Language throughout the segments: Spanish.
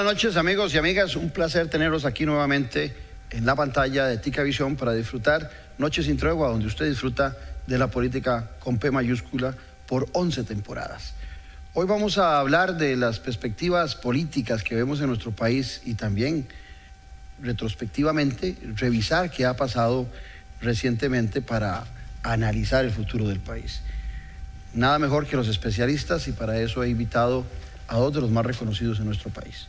buenas noches, amigos y amigas. Un placer tenerlos aquí nuevamente en la pantalla de Tica Visión para disfrutar Noches sin Tregua, donde usted disfruta de la política con P mayúscula por 11 temporadas. Hoy vamos a hablar de las perspectivas políticas que vemos en nuestro país y también retrospectivamente revisar qué ha pasado recientemente para analizar el futuro del país. Nada mejor que los especialistas, y para eso he invitado a dos de los más reconocidos en nuestro país.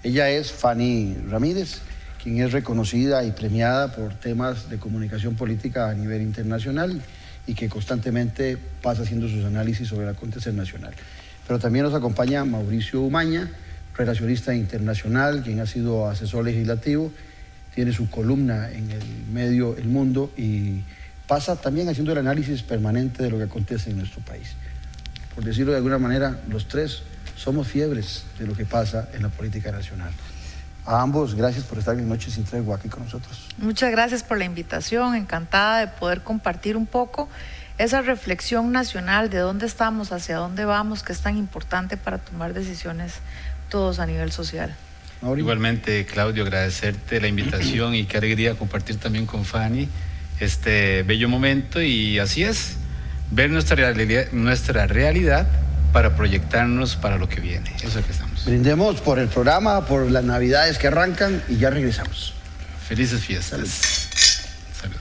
Ella es Fanny Ramírez, quien es reconocida y premiada por temas de comunicación política a nivel internacional y que constantemente pasa haciendo sus análisis sobre el acontecer nacional. Pero también nos acompaña Mauricio Umaña, relacionista internacional, quien ha sido asesor legislativo, tiene su columna en el medio El Mundo y pasa también haciendo el análisis permanente de lo que acontece en nuestro país. Por decirlo de alguna manera, los tres somos fiebres de lo que pasa en la política nacional. A ambos, gracias por estar en Noches sin Tregua aquí con nosotros. Muchas gracias por la invitación, encantada de poder compartir un poco esa reflexión nacional de dónde estamos, hacia dónde vamos, que es tan importante para tomar decisiones todos a nivel social. Mauri. Igualmente, Claudio, agradecerte la invitación y qué alegría compartir también con Fanny este bello momento, y así es, ver nuestra realidad para proyectarnos para lo que viene. Eso es que estamos. Brindemos por el programa, por las navidades que arrancan y ya regresamos. Felices fiestas. Salud.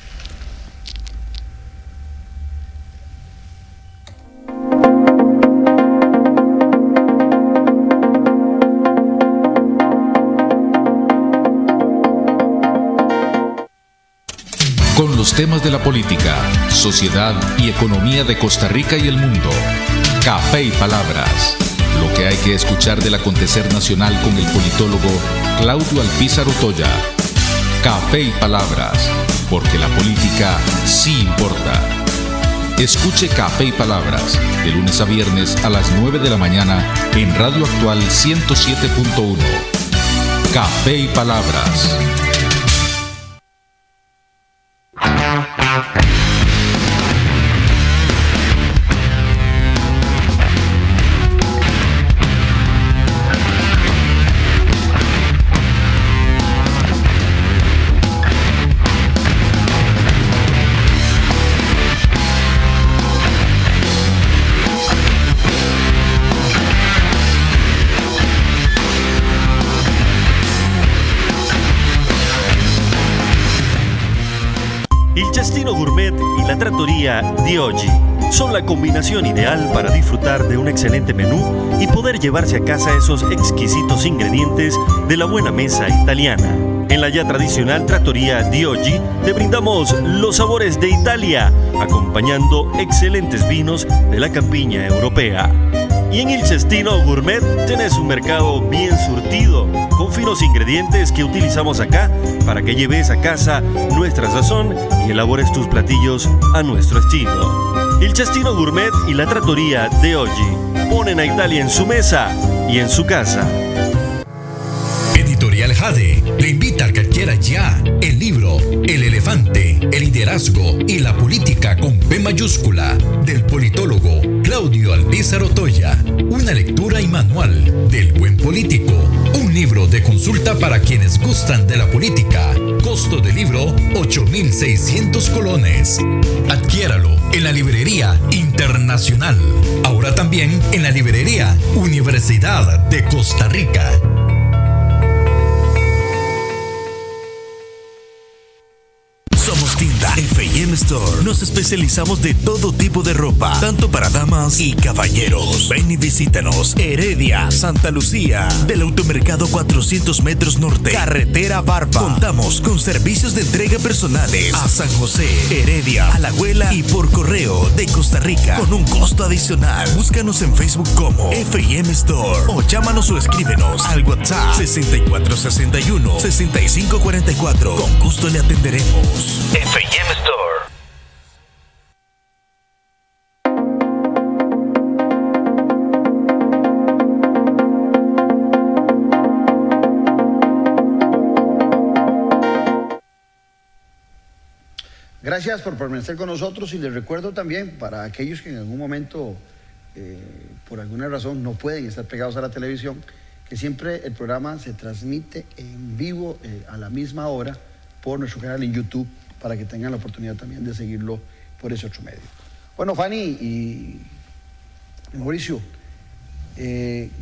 Con los temas de la política, sociedad y economía de Costa Rica y el mundo. Café y Palabras. Lo que hay que escuchar del acontecer nacional con el politólogo Claudio Alpizar Otoya. Café y Palabras, porque la política sí importa. Escuche Café y Palabras de lunes a viernes a las 9 de la mañana en Radio Actual 107.1. Café y Palabras. Il Cestino Gourmet y la Trattoria di Oggi son la combinación ideal para disfrutar de un excelente menú y poder llevarse a casa esos exquisitos ingredientes de la buena mesa italiana. En la ya tradicional Trattoria di Oggi te brindamos los sabores de Italia, acompañando excelentes vinos de la campiña europea. Y en Il Cestino Gourmet tenés un mercado bien surtido, con finos ingredientes que utilizamos acá para que lleves a casa nuestra sazón y elabores tus platillos a nuestro estilo. Il Cestino Gourmet y la Trattoria di Oggi ponen a Italia en su mesa y en su casa. Editorial Jade le invita a que adquiera ya el libro El elefante, el liderazgo y la política con P mayúscula del politólogo Claudio Alpizar Otoya. Una lectura y manual del buen político. Un libro de consulta para quienes gustan de la política. Costo del libro 8,600 colones. Adquiéralo en la librería Internacional. Ahora también en la librería Universidad de Costa Rica. Somos tienda F&M Store. Nos especializamos de todo tipo de ropa, tanto para damas y caballeros. Ven y visítanos. Heredia, Santa Lucía, del Automercado 400 metros norte, Carretera Barba. Contamos con servicios de entrega personales a San José, Heredia, Alajuela y por correo de Costa Rica con un costo adicional. Búscanos en Facebook como F&M Store o llámanos o escríbenos al WhatsApp 6461-6544. Con gusto le atenderemos. F&M Store. Gracias por permanecer con nosotros y les recuerdo también para aquellos que en algún momento, por alguna razón, no pueden estar pegados a la televisión, que siempre el programa se transmite en vivo a la misma hora por nuestro canal en YouTube, para que tengan la oportunidad también de seguirlo por ese otro medio. Bueno, Fanny y Mauricio,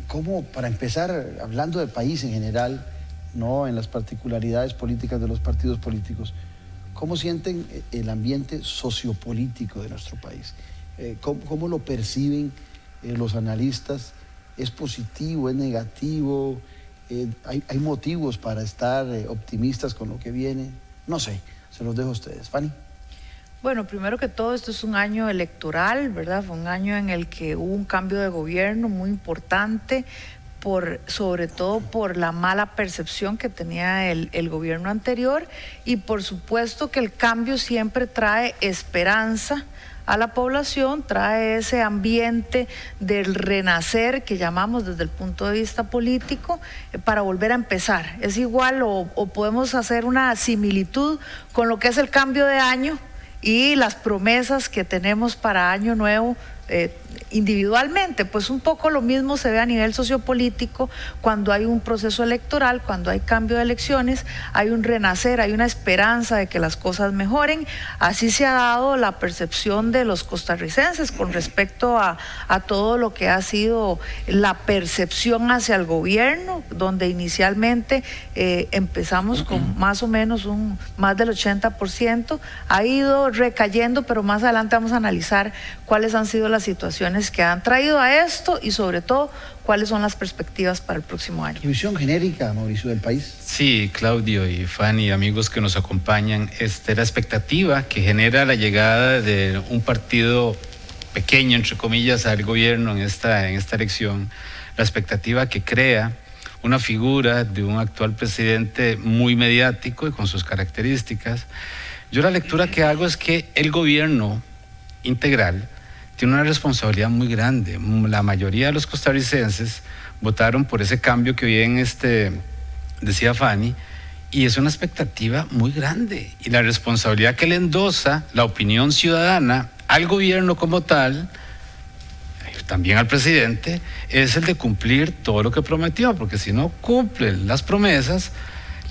¿cómo, para empezar, hablando del país en general, no en las particularidades políticas de los partidos políticos, cómo sienten el ambiente sociopolítico de nuestro país? ¿Cómo lo perciben los analistas? ¿Es positivo, es negativo? ¿Hay motivos para estar optimistas con lo que viene? No sé, se los dejo a ustedes. Fanny. Bueno, primero que todo, esto es un año electoral, ¿verdad? Fue un año en el que hubo un cambio de gobierno muy importante, sobre todo por la mala percepción que tenía el gobierno anterior, y por supuesto que el cambio siempre trae esperanza a la población, trae ese ambiente del renacer que llamamos desde el punto de vista político, para volver a empezar. Es igual o podemos hacer una similitud con lo que es el cambio de año y las promesas que tenemos para año nuevo. Individualmente, pues un poco lo mismo se ve a nivel sociopolítico cuando hay un proceso electoral, cuando hay cambio de elecciones, hay un renacer, hay una esperanza de que las cosas mejoren. Así se ha dado la percepción de los costarricenses con respecto a todo lo que ha sido la percepción hacia el gobierno, donde inicialmente empezamos con más o menos más del 80%, ha ido recayendo, pero más adelante vamos a analizar cuáles han sido las situaciones que han traído a esto y sobre todo cuáles son las perspectivas para el próximo año. Visión genérica, Mauricio, del país. Sí, Claudio y Fanny, amigos que nos acompañan, la expectativa que genera la llegada de un partido pequeño, entre comillas, al gobierno en esta elección, la expectativa que crea una figura de un actual presidente muy mediático y con sus características. Yo la lectura que hago es que el gobierno integral tiene una responsabilidad muy grande. La mayoría de los costarricenses votaron por ese cambio que bien decía Fanny, y es una expectativa muy grande. Y la responsabilidad que le endosa la opinión ciudadana al gobierno como tal, también al presidente, es el de cumplir todo lo que prometió, porque si no cumple las promesas,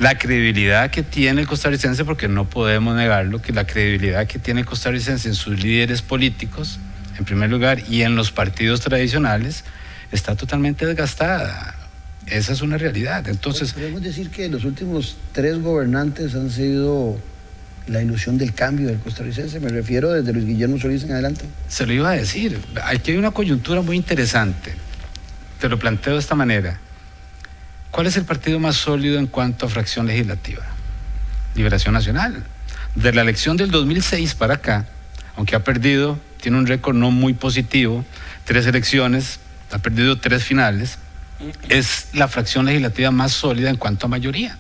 la credibilidad que tiene el costarricense, porque no podemos negarlo, que la credibilidad que tiene el costarricense en sus líderes políticos, en primer lugar, y en los partidos tradicionales, está totalmente desgastada. Esa es una realidad. Entonces, podemos decir que los últimos 3 gobernantes han sido la ilusión del cambio del costarricense. Me refiero desde Luis Guillermo Solís en adelante. Se lo iba a decir. Aquí hay una coyuntura muy interesante. Te lo planteo de esta manera. ¿Cuál es el partido más sólido en cuanto a fracción legislativa? Liberación Nacional. De la elección del 2006 para acá, aunque ha perdido, tiene un récord no muy positivo, 3 elecciones, ha perdido 3 finales, es la fracción legislativa más sólida en cuanto a mayoría.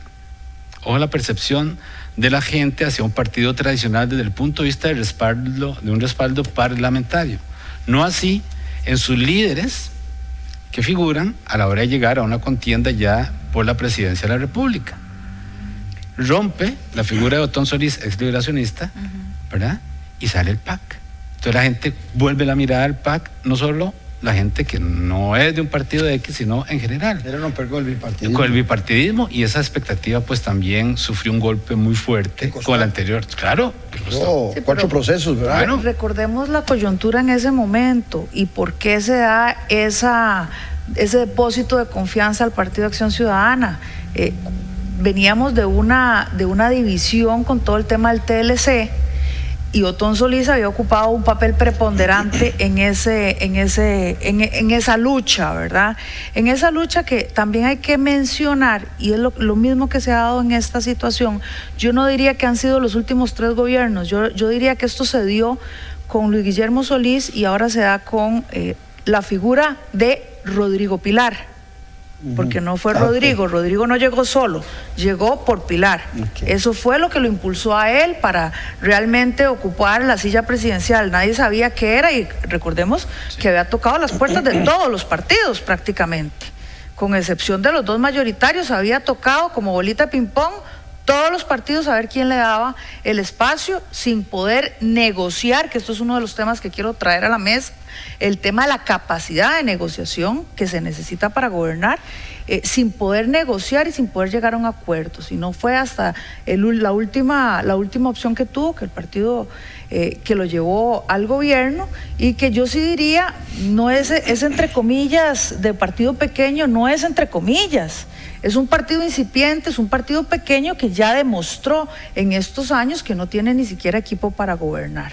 Ojo, la percepción de la gente hacia un partido tradicional desde el punto de vista de un respaldo parlamentario. No así en sus líderes que figuran a la hora de llegar a una contienda ya por la presidencia de la República. Rompe la figura de Otón Solís, ex liberacionista, ¿verdad? Y sale el PAC. Entonces la gente vuelve la mirada al PAC, no solo la gente que no es de un partido de X, sino en general. Era romper con el bipartidismo. Con el bipartidismo, y esa expectativa pues también sufrió un golpe muy fuerte con el anterior. Claro, sí, 4 procesos, ¿verdad? Bueno, recordemos la coyuntura en ese momento y por qué se da ese depósito de confianza al Partido de Acción Ciudadana. Veníamos de una división con todo el tema del TLC, y Otón Solís había ocupado un papel preponderante en esa lucha, ¿verdad? En esa lucha que también hay que mencionar, y es lo mismo que se ha dado en esta situación. Yo no diría que han sido los últimos 3 gobiernos, yo diría que esto se dio con Luis Guillermo Solís y ahora se da con la figura de Rodrigo Pilar. Porque no fue Rodrigo no llegó solo, llegó por Pilar. Eso fue lo que lo impulsó a él para realmente ocupar la silla presidencial. Nadie sabía qué era, y recordemos que había tocado las puertas de todos los partidos prácticamente, con excepción de los 2 mayoritarios, había tocado como bolita de ping-pong todos los partidos a ver quién le daba el espacio sin poder negociar, que esto es uno de los temas que quiero traer a la mesa, el tema de la capacidad de negociación que se necesita para gobernar, sin poder negociar y sin poder llegar a un acuerdo. Si no fue hasta la última opción que tuvo, que el partido que lo llevó al gobierno, y que yo sí diría, no es entre comillas de partido pequeño, no es entre comillas. Es un partido incipiente, es un partido pequeño que ya demostró en estos años que no tiene ni siquiera equipo para gobernar.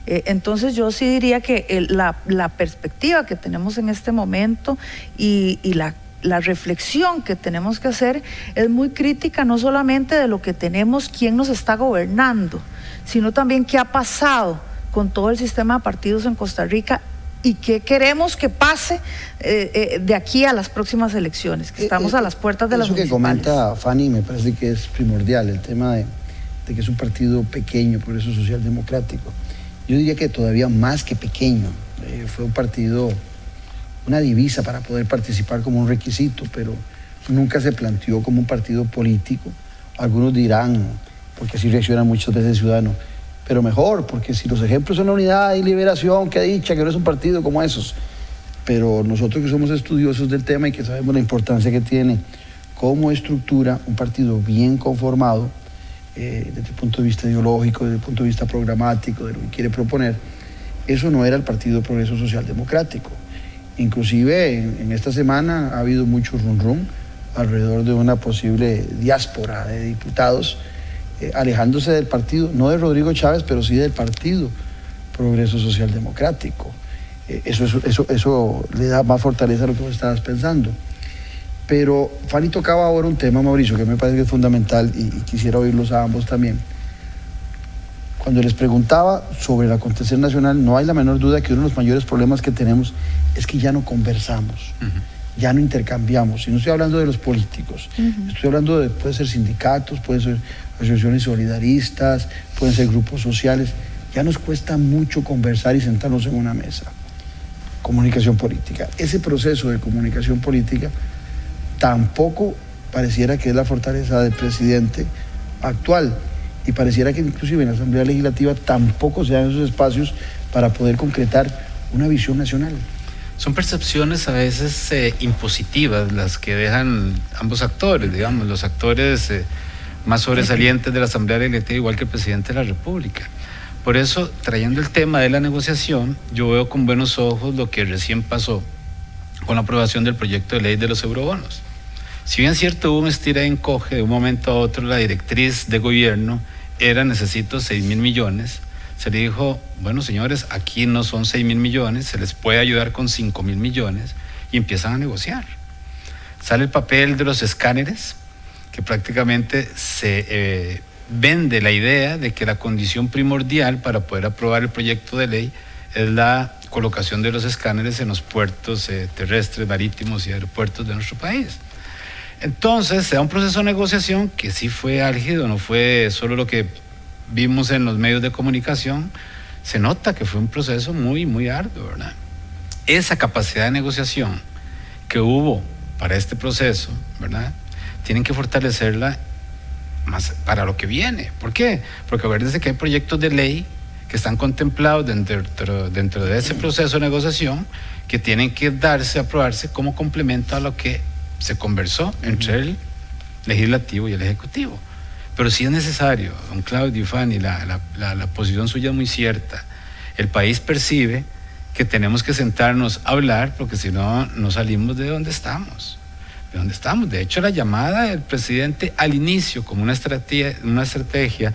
Entonces yo sí diría que la perspectiva que tenemos en este momento y la reflexión que tenemos que hacer es muy crítica, no solamente de lo que tenemos, quién nos está gobernando, sino también qué ha pasado con todo el sistema de partidos en Costa Rica y qué queremos que pase de aquí a las próximas elecciones, que estamos a las puertas de las municipales. Eso que comenta Fanny me parece que es primordial, el tema de que es un partido pequeño, Progreso Social Democrático. Yo diría que todavía más que pequeño, fue un partido, una divisa para poder participar como un requisito, pero nunca se planteó como un partido político. Algunos dirán, porque así reaccionan muchas veces ciudadanos, pero mejor, porque si los ejemplos son la unidad y liberación, qué dicha, que no es un partido como esos. Pero nosotros que somos estudiosos del tema y que sabemos la importancia que tiene como estructura un partido bien conformado, desde el punto de vista ideológico, desde el punto de vista programático, de lo que quiere proponer, eso no era el Partido Progreso Social Democrático. Inclusive en esta semana ha habido mucho rum alrededor de una posible diáspora de diputados alejándose del partido, no de Rodrigo Chávez, pero sí del Partido Progreso Social Democrático. Eso le da más fortaleza a lo que vos estabas pensando. Pero Fanny tocaba ahora un tema, Mauricio, que me parece que es fundamental y quisiera oírlos a ambos también. Cuando les preguntaba sobre el acontecer nacional, no hay la menor duda que uno de los mayores problemas que tenemos es que ya no conversamos, ya no intercambiamos. Y no estoy hablando de los políticos, estoy hablando de, puede ser sindicatos, pueden ser asociaciones solidaristas, pueden ser grupos sociales. Ya nos cuesta mucho conversar y sentarnos en una mesa. Comunicación política. Ese proceso de comunicación política tampoco pareciera que es la fortaleza del presidente actual, y pareciera que inclusive en la Asamblea Legislativa tampoco se dan esos espacios para poder concretar una visión nacional. Son percepciones a veces impositivas las que dejan ambos actores, digamos, los actores más sobresalientes de la Asamblea Legislativa, igual que el presidente de la República. Por eso, trayendo el tema de la negociación, yo veo con buenos ojos lo que recién pasó con la aprobación del proyecto de ley de los eurobonos. Si bien es cierto, hubo un estira y encoge, de un momento a otro la directriz de gobierno era necesito 6.000 millones, se le dijo, bueno señores, aquí no son 6.000 millones, se les puede ayudar con 5.000 millones, y empiezan a negociar. Sale el papel de los escáneres, que prácticamente se vende la idea de que la condición primordial para poder aprobar el proyecto de ley es la colocación de los escáneres en los puertos terrestres, marítimos y aeropuertos de nuestro país. Entonces se da un proceso de negociación que sí fue álgido, no fue solo lo que vimos en los medios de comunicación, se nota que fue un proceso muy, muy arduo, ¿verdad? Esa capacidad de negociación que hubo para este proceso, ¿verdad? Tienen que fortalecerla más para lo que viene. ¿Por qué? Porque acuérdense que hay proyectos de ley que están contemplados dentro de ese proceso de negociación que tienen que aprobarse como complemento a lo que se conversó entre el legislativo y el ejecutivo. Pero sí es necesario, don Claudio y Fanny, la posición suya es muy cierta. El país percibe que tenemos que sentarnos a hablar, porque si no, no salimos de donde estamos. De hecho, la llamada del presidente al inicio como una estrategia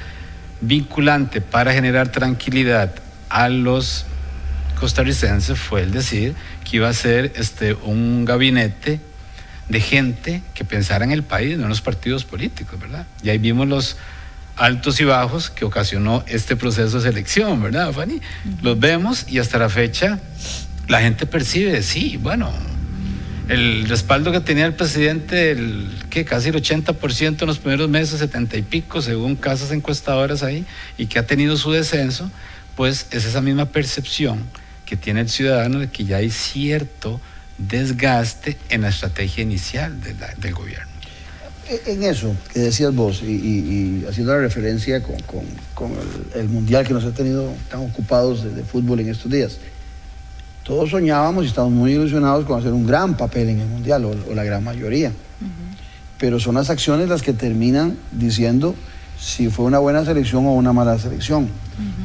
vinculante para generar tranquilidad a los costarricenses fue el decir que iba a ser un gabinete de gente que pensara en el país, no en los partidos políticos, ¿verdad? Y ahí vimos los altos y bajos que ocasionó este proceso de selección, ¿verdad, Fanny? Los vemos y hasta la fecha la gente percibe, sí, bueno, el respaldo que tenía el presidente, casi el 80% en los primeros meses, 70 y pico, según casas encuestadoras ahí, y que ha tenido su descenso, pues es esa misma percepción que tiene el ciudadano de que ya hay cierto desgaste en la estrategia inicial del gobierno. En eso que decías vos, y haciendo la referencia con el Mundial que nos ha tenido tan ocupados de fútbol en estos días, todos soñábamos y estamos muy ilusionados con hacer un gran papel en el Mundial, o la gran mayoría. Pero son las acciones las que terminan diciendo si fue una buena selección o una mala selección.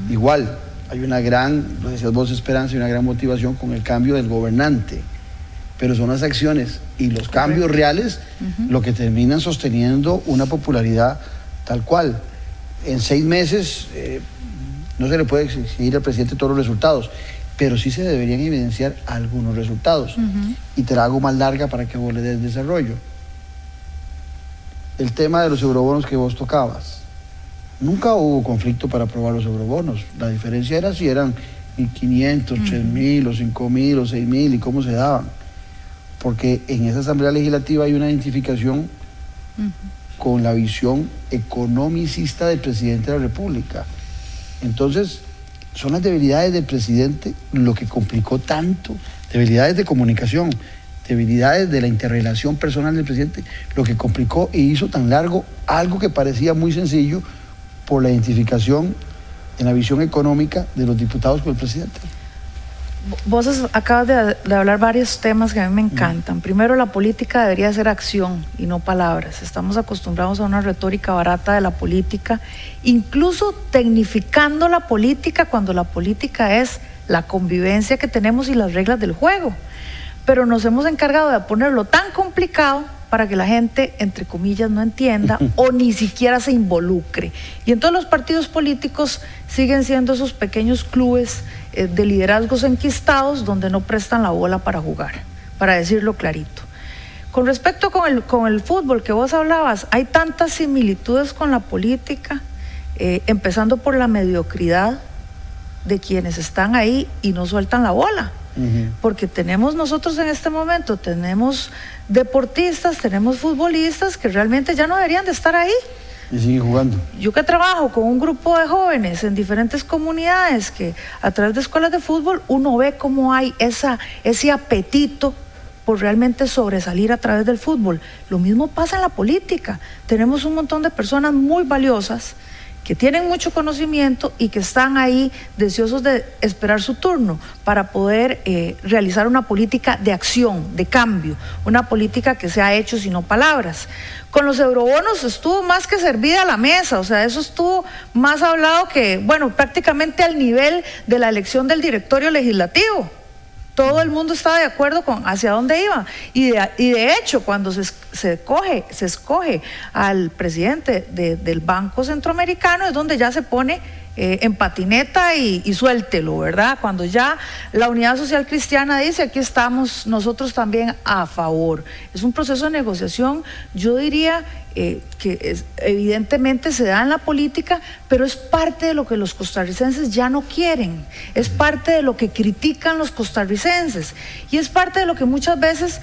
Igual, hay una gran, lo decías vos, esperanza y una gran motivación con el cambio del gobernante. Pero son las acciones y los cambios reales lo que terminan sosteniendo una popularidad tal cual. En 6 meses no se le puede exigir al presidente todos los resultados, pero sí se deberían evidenciar algunos resultados. Y te la hago más larga para que vos le des desarrollo. El tema de los eurobonos que vos tocabas. Nunca hubo conflicto para aprobar los eurobonos. La diferencia era si eran 1.500, 3.000 o 5.000 o 6.000 y cómo se daban. Porque en esa Asamblea Legislativa hay una identificación con la visión economicista del presidente de la República. Entonces, son las debilidades del presidente lo que complicó tanto, debilidades de comunicación, debilidades de la interrelación personal del presidente, lo que complicó y hizo tan largo algo que parecía muy sencillo por la identificación en la visión económica de los diputados con el presidente. Vos acabas de hablar varios temas que a mí me encantan. Primero, la política debería ser acción y no palabras. Estamos acostumbrados a una retórica barata de la política, incluso tecnificando la política cuando la política es la convivencia que tenemos y las reglas del juego. Pero nos hemos encargado de ponerlo tan complicado para que la gente, entre comillas, no entienda o ni siquiera se involucre. Y entonces los partidos políticos siguen siendo esos pequeños clubes de liderazgos enquistados donde no prestan la bola para jugar, para decirlo clarito. Con respecto con el fútbol que vos hablabas, hay tantas similitudes con la política, empezando por la mediocridad de quienes están ahí y no sueltan la bola. Porque tenemos nosotros en este momento, tenemos deportistas, tenemos futbolistas que realmente ya no deberían de estar ahí. Y siguen jugando. Yo que trabajo con un grupo de jóvenes en diferentes comunidades que a través de escuelas de fútbol uno ve cómo hay ese apetito por realmente sobresalir a través del fútbol. Lo mismo pasa en la política. Tenemos un montón de personas muy valiosas que tienen mucho conocimiento y que están ahí deseosos de esperar su turno para poder realizar una política de acción, de cambio, una política que sea hechos y no palabras. Con los eurobonos estuvo más que servida la mesa, o sea, eso estuvo más hablado que, bueno, prácticamente al nivel de la elección del directorio legislativo. Todo el mundo estaba de acuerdo con hacia dónde iba. Y de hecho, cuando se escoge al presidente del Banco Centroamericano, es donde ya se pone en patineta y suéltelo, ¿verdad? Cuando ya la Unidad Social Cristiana dice, aquí estamos nosotros también a favor. Es un proceso de negociación, yo diría que evidentemente se da en la política, pero es parte de lo que los costarricenses ya no quieren, es parte de lo que critican los costarricenses y es parte de lo que muchas veces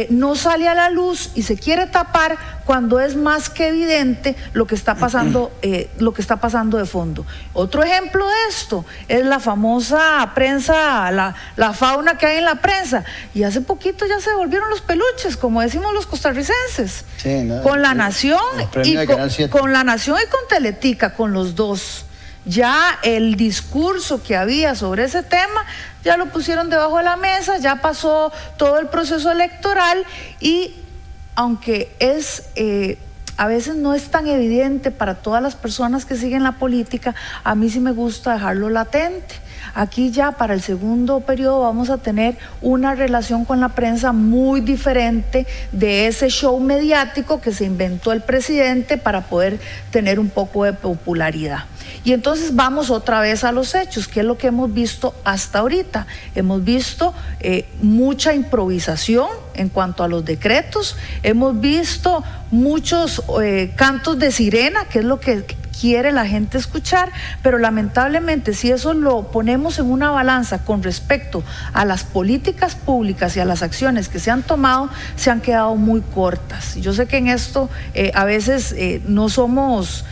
no sale a la luz y se quiere tapar cuando es más que evidente lo que está pasando de fondo. Otro ejemplo de esto es la famosa prensa, la fauna que hay en la prensa, y hace poquito ya se volvieron los peluches, como decimos los costarricenses, sí, con La Nación y con La Nación y con Teletica, con los dos. Ya el discurso que había sobre ese tema ya lo pusieron debajo de la mesa, ya pasó todo el proceso electoral y aunque a veces no es tan evidente para todas las personas que siguen la política, a mí sí me gusta dejarlo latente. Aquí ya para el segundo periodo vamos a tener una relación con la prensa muy diferente de ese show mediático que se inventó el presidente para poder tener un poco de popularidad. Y entonces vamos otra vez a los hechos, que es lo que hemos visto hasta ahorita. Hemos visto mucha improvisación en cuanto a los decretos, hemos visto muchos cantos de sirena, que es lo que quiere la gente escuchar, pero lamentablemente si eso lo ponemos en una balanza con respecto a las políticas públicas y a las acciones que se han tomado, se han quedado muy cortas. Yo sé que en esto a veces no somos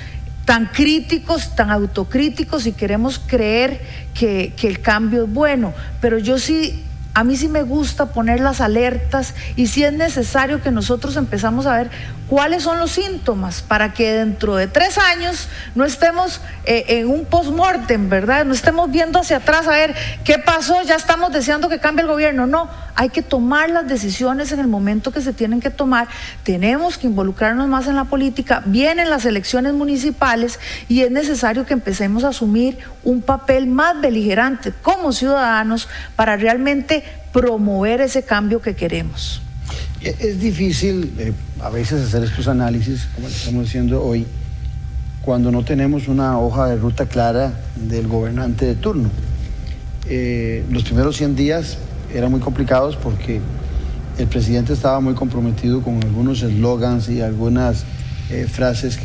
tan críticos, tan autocríticos y queremos creer que el cambio es bueno, pero yo sí a mí sí me gusta poner las alertas y sí es necesario que nosotros empezamos a ver cuáles son los síntomas para que dentro de 3 años no estemos en un post-mortem, ¿verdad? No estemos viendo hacia atrás a ver qué pasó, ya estamos deseando que cambie el gobierno. No, hay que tomar las decisiones en el momento que se tienen que tomar. Tenemos que involucrarnos más en la política. Vienen las elecciones municipales y es necesario que empecemos a asumir un papel más beligerante como ciudadanos para realmente promover ese cambio que queremos. Es difícil a veces hacer estos análisis, como lo estamos haciendo hoy, cuando no tenemos una hoja de ruta clara del gobernante de turno. Los primeros 100 días eran muy complicados porque el presidente estaba muy comprometido con algunos eslogans y algunas frases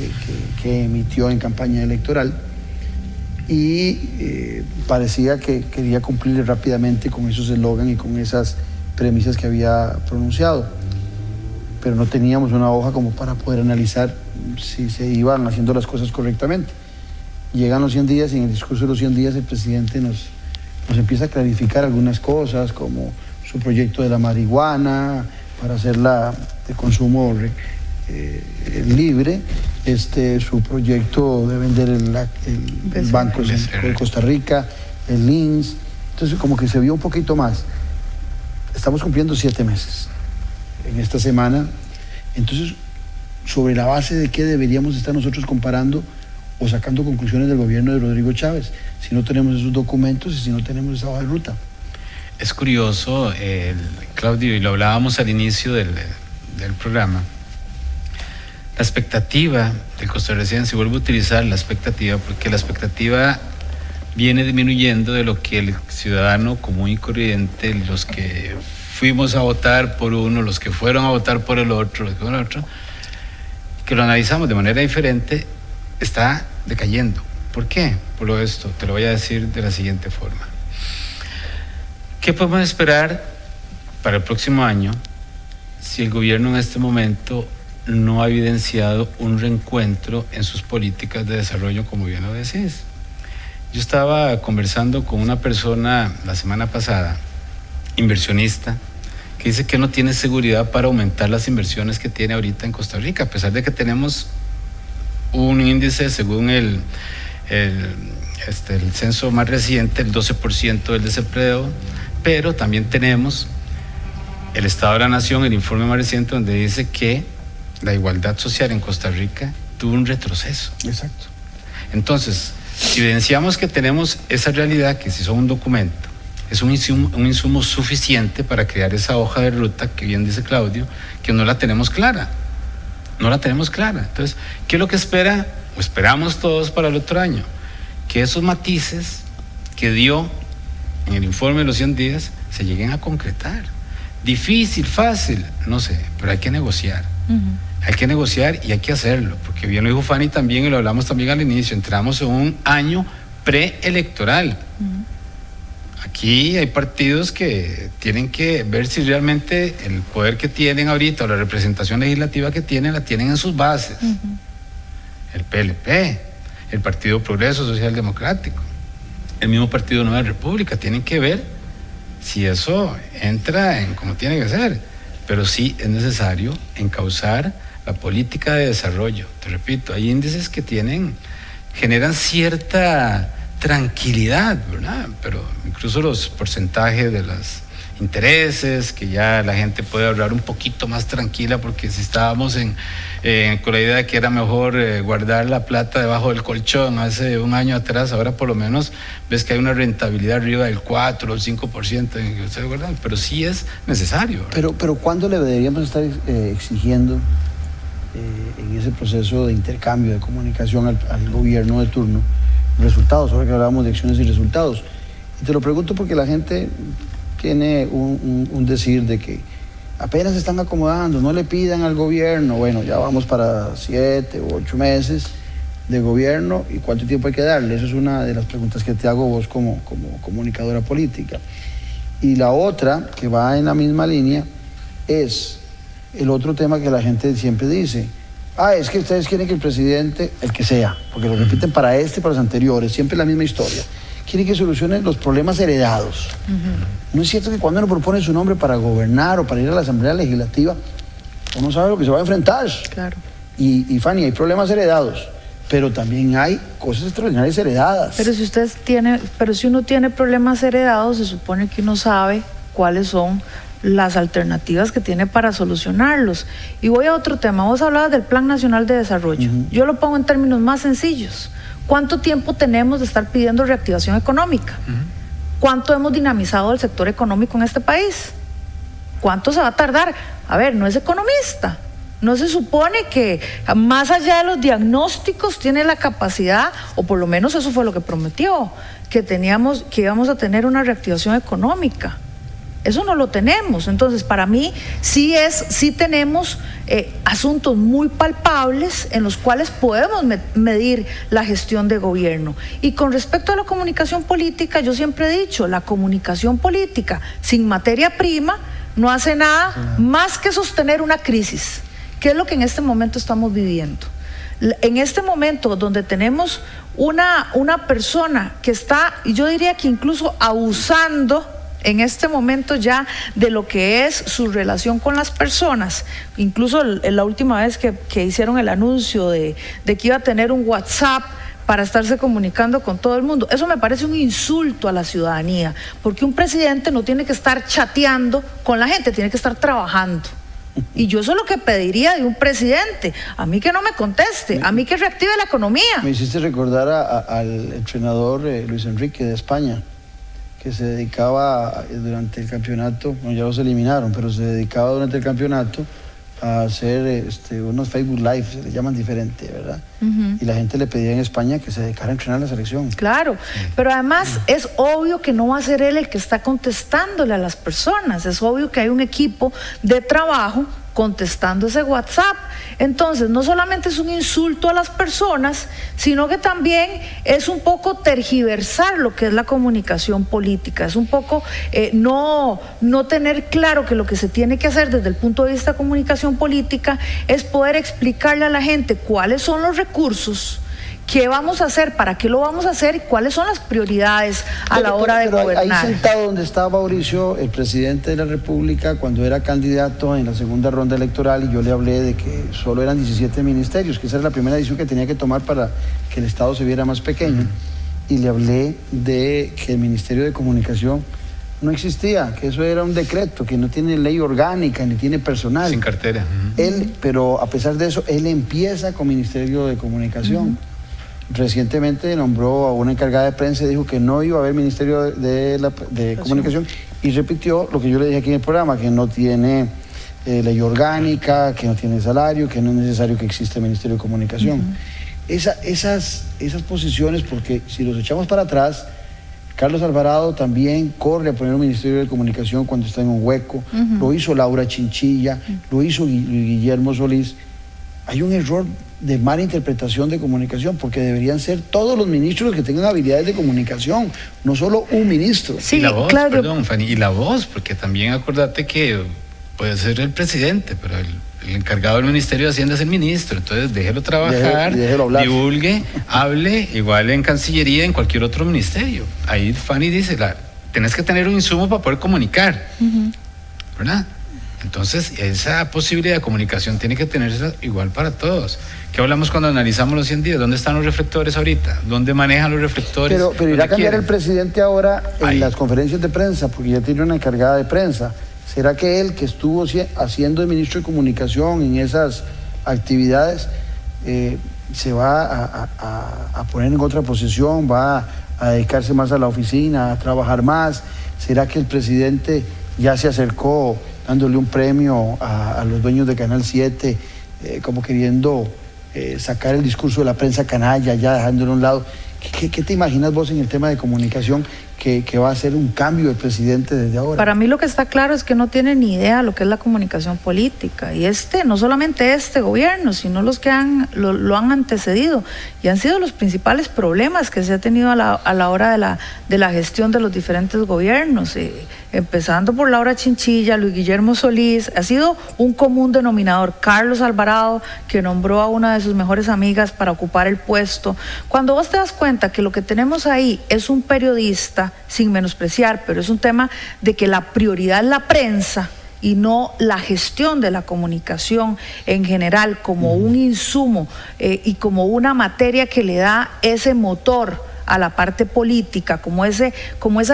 que emitió en campaña electoral y parecía que quería cumplir rápidamente con esos eslogans y con esas premisas que había pronunciado, pero no teníamos una hoja como para poder analizar si se iban haciendo las cosas correctamente. Llegan los 100 días y en el discurso de los 100 días el presidente nos empieza a clarificar algunas cosas, como su proyecto de la marihuana para hacerla de consumo libre, su proyecto de vender el Banco de Costa Rica, el LINS. Entonces como que se vio un poquito más. Estamos cumpliendo 7 meses en esta semana. Entonces, ¿sobre la base de qué deberíamos estar nosotros comparando o sacando conclusiones del gobierno de Rodrigo Chávez si no tenemos esos documentos y si no tenemos esa hoja de ruta? Es curioso, Claudio, y lo hablábamos al inicio del programa, la expectativa del costarricense, vuelvo a utilizar la expectativa, porque la expectativa viene disminuyendo de lo que el ciudadano común y corriente, los que fuimos a votar por uno, los que fueron a votar por el otro, los que fueron al otro, que lo analizamos de manera diferente, está decayendo. ¿Por qué? Por lo esto, te lo voy a decir de la siguiente forma. ¿Qué podemos esperar para el próximo año si el gobierno en este momento no ha evidenciado un reencuentro en sus políticas de desarrollo, como bien lo decís? Yo estaba conversando con una persona la semana pasada, inversionista, que dice que no tiene seguridad para aumentar las inversiones que tiene ahorita en Costa Rica, a pesar de que tenemos un índice, según el censo más reciente, el 12% del desempleo, pero también tenemos el Estado de la Nación, el informe más reciente, donde dice que la igualdad social en Costa Rica tuvo un retroceso. Exacto. Entonces, si evidenciamos que tenemos esa realidad, que si son un documento, es un insumo suficiente para crear esa hoja de ruta que bien dice Claudio, que no la tenemos clara. No la tenemos clara. Entonces, ¿qué es lo que espera o esperamos todos para el otro año? Que esos matices que dio en el informe de los 100 días se lleguen a concretar. Difícil, fácil, no sé, pero hay que negociar. Hay que negociar y hay que hacerlo, porque bien lo dijo Fanny también y lo hablamos también al inicio, entramos en un año preelectoral. Aquí hay partidos que tienen que ver si realmente el poder que tienen ahorita o la representación legislativa que tienen, la tienen en sus bases. El PLP, el Partido Progreso Social Democrático, el mismo Partido Nueva República, tienen que ver si eso entra en como tiene que ser. Pero sí es necesario encauzar la política de desarrollo. Te repito, hay índices que generan cierta tranquilidad, ¿verdad? Pero incluso los porcentajes de los intereses, que ya la gente puede hablar un poquito más tranquila, porque si estábamos con la idea de que era mejor guardar la plata debajo del colchón hace un año atrás, ahora por lo menos ves que hay una rentabilidad arriba del 4 o el 5% en que ustedes guardan, pero sí es necesario, ¿verdad? Pero ¿cuándo le deberíamos estar exigiendo en ese proceso de intercambio, de comunicación al gobierno de turno, resultados? Ahora que hablábamos de acciones y resultados. Y te lo pregunto porque la gente tiene un decir de que apenas se están acomodando, no le pidan al gobierno. Bueno, ya vamos para 7 u 8 meses de gobierno, ¿y cuánto tiempo hay que darle? Esa es una de las preguntas que te hago vos como comunicadora política. Y la otra, que va en la misma línea, es el otro tema que la gente siempre dice: es que ustedes quieren que el presidente, el que sea, porque lo repiten para y para los anteriores, siempre la misma historia, quiere que solucione los problemas heredados. No es cierto que cuando uno propone su nombre para gobernar o para ir a la Asamblea Legislativa, uno sabe lo que se va a enfrentar. Claro. Y Fanny, hay problemas heredados, pero también hay cosas extraordinarias heredadas. Pero si uno tiene problemas heredados, se supone que uno sabe cuáles son las alternativas que tiene para solucionarlos. Y voy a otro tema. Vos hablabas del Plan Nacional de Desarrollo. Yo lo pongo en términos más sencillos. ¿Cuánto tiempo tenemos de estar pidiendo reactivación económica? ¿Cuánto hemos dinamizado el sector económico en este país? ¿Cuánto se va a tardar? A ver, no es economista. No se supone que más allá de los diagnósticos tiene la capacidad, o por lo menos eso fue lo que prometió, que íbamos a tener una reactivación económica. Eso no lo tenemos. Entonces, para mí sí tenemos asuntos muy palpables en los cuales podemos medir la gestión de gobierno. Y con respecto a la comunicación política, yo siempre he dicho, la comunicación política sin materia prima no hace nada más que sostener una crisis, que es lo que en este momento estamos viviendo. En este momento donde tenemos una persona que está, yo diría que incluso abusando en este momento ya de lo que es su relación con las personas. Incluso la última vez que hicieron el anuncio de que iba a tener un WhatsApp para estarse comunicando con todo el mundo, eso me parece un insulto a la ciudadanía, porque un presidente no tiene que estar chateando con la gente, tiene que estar trabajando. Y yo eso es lo que pediría de un presidente, a mí que no me conteste, a mí que reactive la economía. Me hiciste recordar al entrenador Luis Enrique de España, que se dedicaba durante el campeonato, bueno, ya los eliminaron, pero se dedicaba durante el campeonato a hacer unos Facebook Live, se le llaman diferente, ¿verdad? Y la gente le pedía en España que se dedicara a entrenar a la selección. Claro, pero además es obvio que no va a ser él el que está contestándole a las personas, es obvio que hay un equipo de trabajo contestando ese WhatsApp. Entonces, no solamente es un insulto a las personas, sino que también es un poco tergiversar lo que es la comunicación política, es un poco no tener claro que lo que se tiene que hacer desde el punto de vista de comunicación política es poder explicarle a la gente cuáles son los recursos, qué vamos a hacer, para qué lo vamos a hacer y cuáles son las prioridades a la hora de gobernar. Ahí sentado donde estaba Mauricio, el presidente de la República, cuando era candidato en la segunda ronda electoral, y yo le hablé de que solo eran 17 ministerios, que esa era la primera decisión que tenía que tomar para que el Estado se viera más pequeño, y le hablé de que el Ministerio de Comunicación no existía, que eso era un decreto, que no tiene ley orgánica, ni tiene personal. Sin cartera. Pero a pesar de eso, él empieza con Ministerio de Comunicación. Recientemente nombró a una encargada de prensa y dijo que no iba a haber Ministerio de Comunicación, y repitió lo que yo le dije aquí en el programa, que no tiene ley orgánica, que no tiene salario, que no es necesario que exista el Ministerio de Comunicación. Esas posiciones, porque si los echamos para atrás, Carlos Alvarado también corre a poner un Ministerio de Comunicación cuando está en un hueco, lo hizo Laura Chinchilla, lo hizo Guillermo Solís. Hay un error de mala interpretación de comunicación, porque deberían ser todos los ministros que tengan habilidades de comunicación, no solo un ministro. Sí, y la voz, claro. Perdón, Fanny, y la voz, porque también acordate que puede ser el presidente, pero el encargado del Ministerio de Hacienda es el ministro, entonces déjelo trabajar, déjelo hablar, divulgue, hable, igual en Cancillería, en cualquier otro ministerio. Ahí Fanny dice, tenés que tener un insumo para poder comunicar, ¿verdad? Entonces, esa posibilidad de comunicación tiene que tenerse igual para todos. ¿Qué hablamos cuando analizamos los 100 días? ¿Dónde están los reflectores ahorita? ¿Dónde manejan los reflectores? Pero irá a cambiar el presidente ahora en las conferencias de prensa, porque ya tiene una encargada de prensa. ¿Será que él, que estuvo haciendo de ministro de Comunicación en esas actividades, se va a poner en otra posición, va a dedicarse más a la oficina, a trabajar más? ¿Será que el presidente ya se acercó dándole un premio a los dueños de Canal 7, como queriendo sacar el discurso de la prensa canalla, ya dejándolo a un lado? ¿Qué te imaginas vos en el tema de comunicación que va a ser un cambio el presidente desde ahora. Para mí lo que está claro es que no tiene ni idea lo que es la comunicación política. Y no solamente este gobierno, sino los que lo han antecedido. Y han sido los principales problemas que se ha tenido a la hora de la gestión de los diferentes gobiernos. Empezando por Laura Chinchilla, Luis Guillermo Solís, ha sido un común denominador. Carlos Alvarado, que nombró a una de sus mejores amigas para ocupar el puesto. Cuando vos te das cuenta que lo que tenemos ahí es un periodista, sin menospreciar, pero es un tema de que la prioridad es la prensa y no la gestión de la comunicación en general como un insumo y como una materia que le da ese motor a la parte política, como esa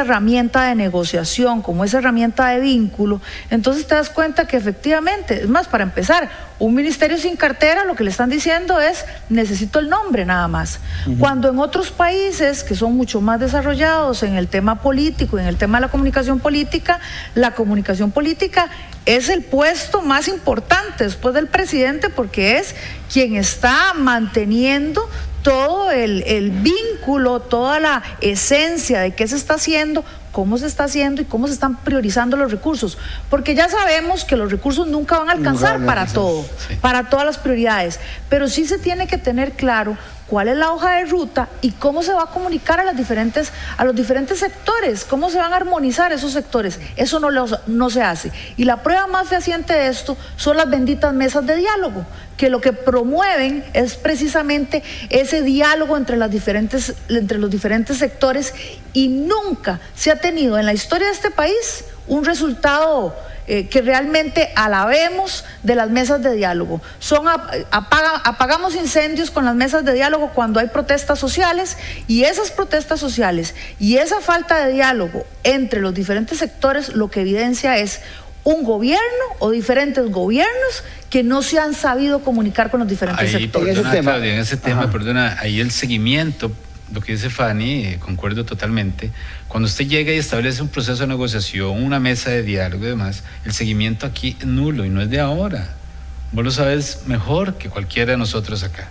herramienta de negociación, como esa herramienta de vínculo. Entonces te das cuenta que efectivamente, es más, para empezar, un ministerio sin cartera lo que le están diciendo es: necesito el nombre nada más. Cuando en otros países que son mucho más desarrollados en el tema político, en el tema de la comunicación política es el puesto más importante después del presidente, porque es quien está manteniendo todo el vínculo, toda la esencia de qué se está haciendo, cómo se está haciendo y cómo se están priorizando los recursos, porque ya sabemos que los recursos nunca van a alcanzar para todo, para todas las prioridades, pero sí se tiene que tener claro cuál es la hoja de ruta y cómo se va a comunicar a los diferentes sectores, cómo se van a armonizar esos sectores. Eso no se hace. Y la prueba más fehaciente de esto son las benditas mesas de diálogo, que lo que promueven es precisamente ese diálogo entre los diferentes sectores, y nunca se ha tenido en la historia de este país un resultado que realmente alabemos de las mesas de diálogo. Apagamos incendios con las mesas de diálogo cuando hay protestas sociales, y esas protestas sociales y esa falta de diálogo entre los diferentes sectores lo que evidencia es un gobierno o diferentes gobiernos que no se han sabido comunicar con los diferentes sectores. Claudia, en ese tema, perdona, ahí el seguimiento, lo que dice Fanny, concuerdo totalmente. Cuando usted llega y establece un proceso de negociación, una mesa de diálogo y demás, el seguimiento aquí es nulo y no es de ahora. Vos lo sabes mejor que cualquiera de nosotros acá.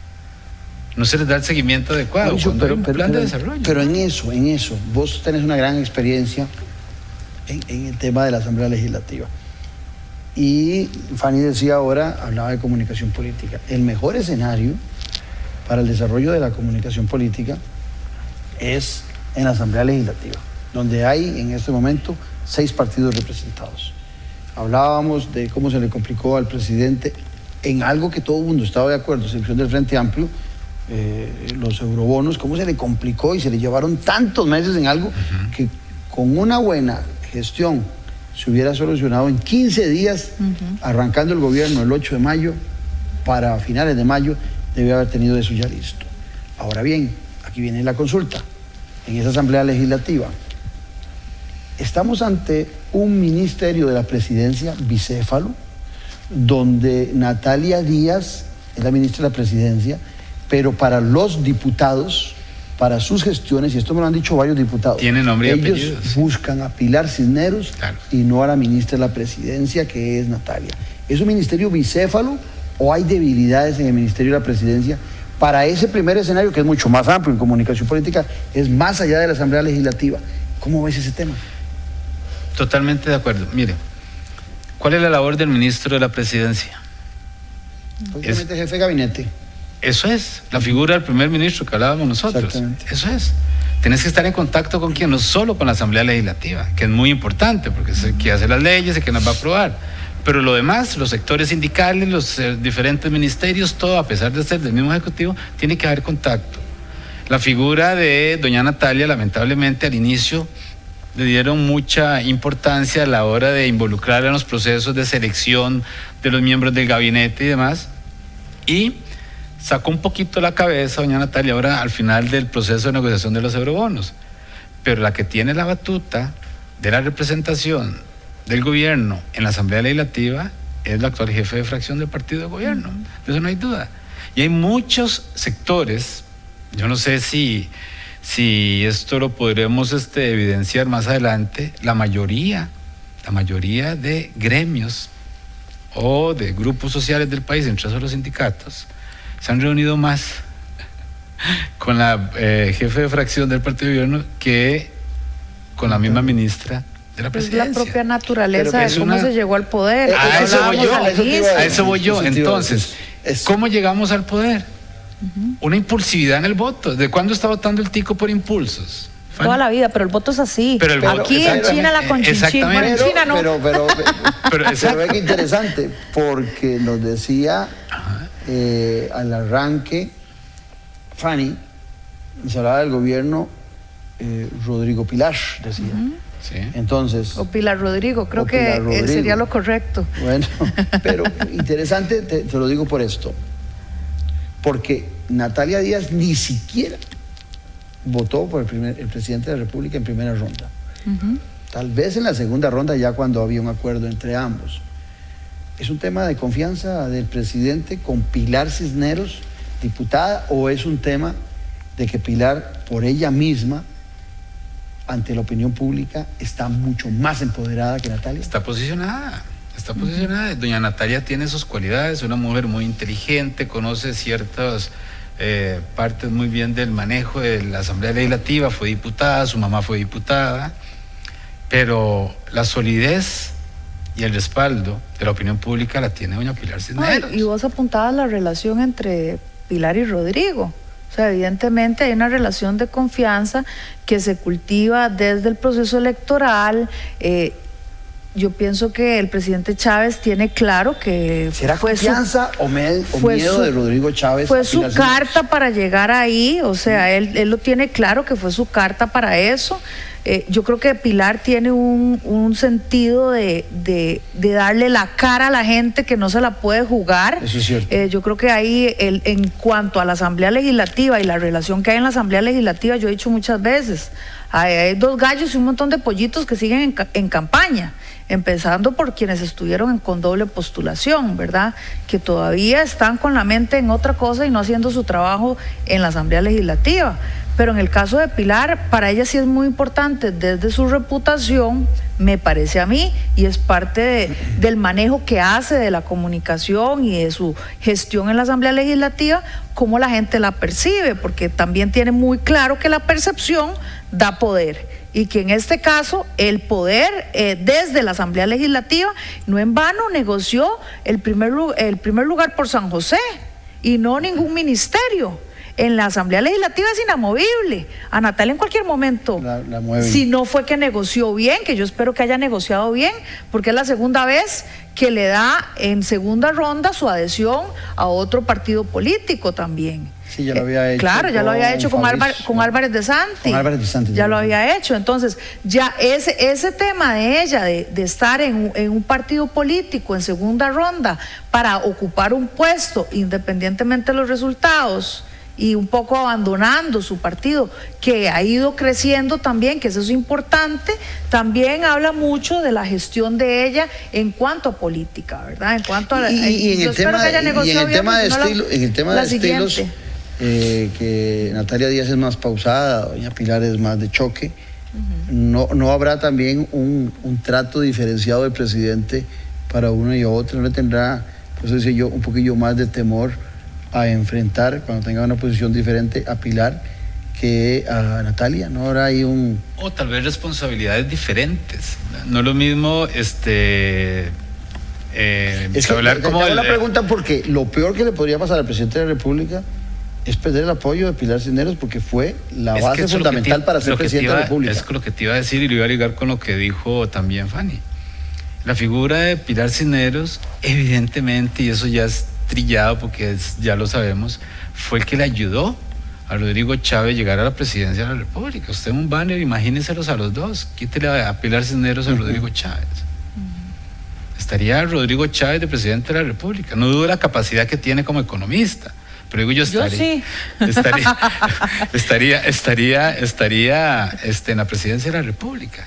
No se les da el seguimiento adecuado. Pero en eso, vos tenés una gran experiencia en el tema de la Asamblea Legislativa. Y Fanny decía ahora, hablaba de comunicación política. El mejor escenario para el desarrollo de la comunicación política es en la Asamblea Legislativa, donde hay en este momento 6 partidos representados. Hablábamos de cómo se le complicó al presidente en algo que todo el mundo estaba de acuerdo, excepción del Frente Amplio, los eurobonos, cómo se le complicó y se le llevaron tantos meses en algo que con una buena gestión se hubiera solucionado en 15 días, arrancando el gobierno el 8 de mayo, para finales de mayo debe haber tenido eso ya listo. Ahora bien, aquí viene la consulta. En esa Asamblea Legislativa estamos ante un ministerio de la presidencia bicéfalo, donde Natalia Díaz es la ministra de la presidencia, pero para los diputados, para sus gestiones, y esto me lo han dicho varios diputados, tiene nombre y ellos apellidos. Buscan a Pilar Cisneros, claro, y no a la ministra de la presidencia, que es Natalia. ¿Es un ministerio bicéfalo o hay debilidades en el ministerio de la presidencia para ese primer escenario, que es mucho más amplio en comunicación política, es más allá de la Asamblea Legislativa? ¿Cómo ves ese tema? Totalmente de acuerdo. Mire, ¿cuál es la labor del ministro de la presidencia? Obviamente jefe de gabinete. Eso es, la figura del primer ministro que hablábamos nosotros. Exactamente. Eso es. Tenés que estar en contacto con quien, no solo con la Asamblea Legislativa, que es muy importante, porque es el que hace las leyes y que nos va a aprobar. Pero lo demás, los sectores sindicales, los diferentes ministerios, todo, a pesar de ser del mismo ejecutivo, tiene que haber contacto. La figura de doña Natalia, lamentablemente, al inicio le dieron mucha importancia a la hora de involucrar en los procesos de selección de los miembros del gabinete y demás, y sacó un poquito la cabeza doña Natalia ahora al final del proceso de negociación de los eurobonos. Pero la que tiene la batuta de la representación del gobierno en la Asamblea Legislativa es la actual jefe de fracción del partido de gobierno. De eso no hay duda. Y hay muchos sectores, yo no sé si esto lo podremos evidenciar más adelante, la mayoría de gremios o de grupos sociales del país, entre esos los sindicatos, se han reunido más con la jefe de fracción del partido de gobierno que con la misma ministra de la Es presidencia. la propia naturaleza Pero de cómo se llegó al poder. A eso voy yo, a eso voy yo. Eso te iba a decir. Entonces, ¿cómo llegamos al poder? Una impulsividad en el voto. ¿De cuándo está votando el tico por impulsos? Fanny? Toda la vida, pero el voto es así. Pero el voto- aquí en China la conchinchín. Bueno, en China no. Pero Pero es que interesante, porque nos decía al arranque, Fanny, se hablaba del gobierno Rodrigo Pilar, decía. Sí. Entonces, O Pilar Rodrigo, creo O que Pilar Rodrigo. sería lo correcto. bueno, pero interesante, te lo digo por esto, porque Natalia Díaz ni siquiera votó por el presidente de la República en primera ronda. Tal vez en la segunda ronda, ya cuando había un acuerdo entre ambos. ¿Es un tema de confianza del presidente con Pilar Cisneros, diputada, o es un tema de que Pilar, por ella misma, ante la opinión pública, está mucho más empoderada que Natalia? Está posicionada. Doña Natalia tiene sus cualidades, una mujer muy inteligente, conoce ciertas partes muy bien del manejo de la Asamblea Legislativa, fue diputada, su mamá fue diputada, pero la solidez y el respaldo de la opinión pública la tiene doña Pilar Cisneros. Y vos apuntabas la relación entre Pilar y Rodrigo. O sea, evidentemente hay una relación de confianza que se cultiva desde el proceso electoral. Yo pienso que el presidente Chávez tiene claro que ¿Será fue confianza o fue miedo su- de Rodrigo Chávez? fue a su Pilar Cisneros? carta para llegar ahí, o sea, él lo tiene claro que fue su carta para eso. Yo creo que Pilar tiene un sentido de darle la cara a la gente que no se la puede jugar. Eso es cierto. Yo creo que ahí, en cuanto a la Asamblea Legislativa y la relación que hay en la Asamblea Legislativa, yo he dicho muchas veces, hay dos gallos y un montón de pollitos que siguen en campaña, empezando por quienes estuvieron con doble postulación, ¿verdad? Que todavía están con la mente en otra cosa y no haciendo su trabajo en la Asamblea Legislativa. Pero en el caso de Pilar, para ella sí es muy importante desde su reputación, me parece a mí, y es parte del manejo que hace de la comunicación y de su gestión en la Asamblea Legislativa, cómo la gente la percibe, porque también tiene muy claro que la percepción da poder y que en este caso el poder desde la Asamblea Legislativa no en vano negoció el primer lugar por San José y no ningún ministerio. En la Asamblea Legislativa es inamovible. A Natalia en cualquier momento, La mueven. si no fue que negoció bien, que yo espero que haya negociado bien, porque es la segunda vez que le da en segunda ronda su adhesión a otro partido político también. Sí, ya lo había hecho. Claro, ya lo había hecho con Fabricio. Álvarez de Santi. Con Álvarez de Santi, Ya lo había hecho. Entonces, ya ese tema de ella, de estar en un partido político en segunda ronda para ocupar un puesto, independientemente de los resultados, y un poco abandonando su partido, que ha ido creciendo también, que eso es importante, también habla mucho de la gestión de ella en cuanto a política, ¿verdad? En cuanto a Y en yo el espero tema, que haya y en negociado el tema de bien, porque si no estilo, en el tema la de estilos, siguiente. que Natalia Díaz es más pausada, doña Pilar es más de choque. No habrá también un trato diferenciado del presidente para uno y otro, no le tendrá, por eso decía yo, un poquillo más de temor a enfrentar cuando tenga una posición diferente a Pilar que a Natalia. No habrá ahí un... O tal vez responsabilidades diferentes. No es lo mismo Es que hablar te como hago la pregunta porque lo peor que le podría pasar al presidente de la República es perder el apoyo de Pilar Cisneros, porque fue la es que base eso es lo que fundamental te- para ser lo que te presidente de la iba- República. Es lo que te iba a decir y lo iba a ligar con lo que dijo también Fanny. La figura de Pilar Cisneros, evidentemente, y eso ya es trillado porque ya lo sabemos, fue el que le ayudó a Rodrigo Chávez llegar a la presidencia de la República. Usted en un banner, imagínenselos a los dos, quítele a Pilar Cisneros a Rodrigo Chávez. Estaría Rodrigo Chávez de presidente de la República. No dudo la capacidad que tiene como economista, pero digo yo sí. estaría en la presidencia de la República.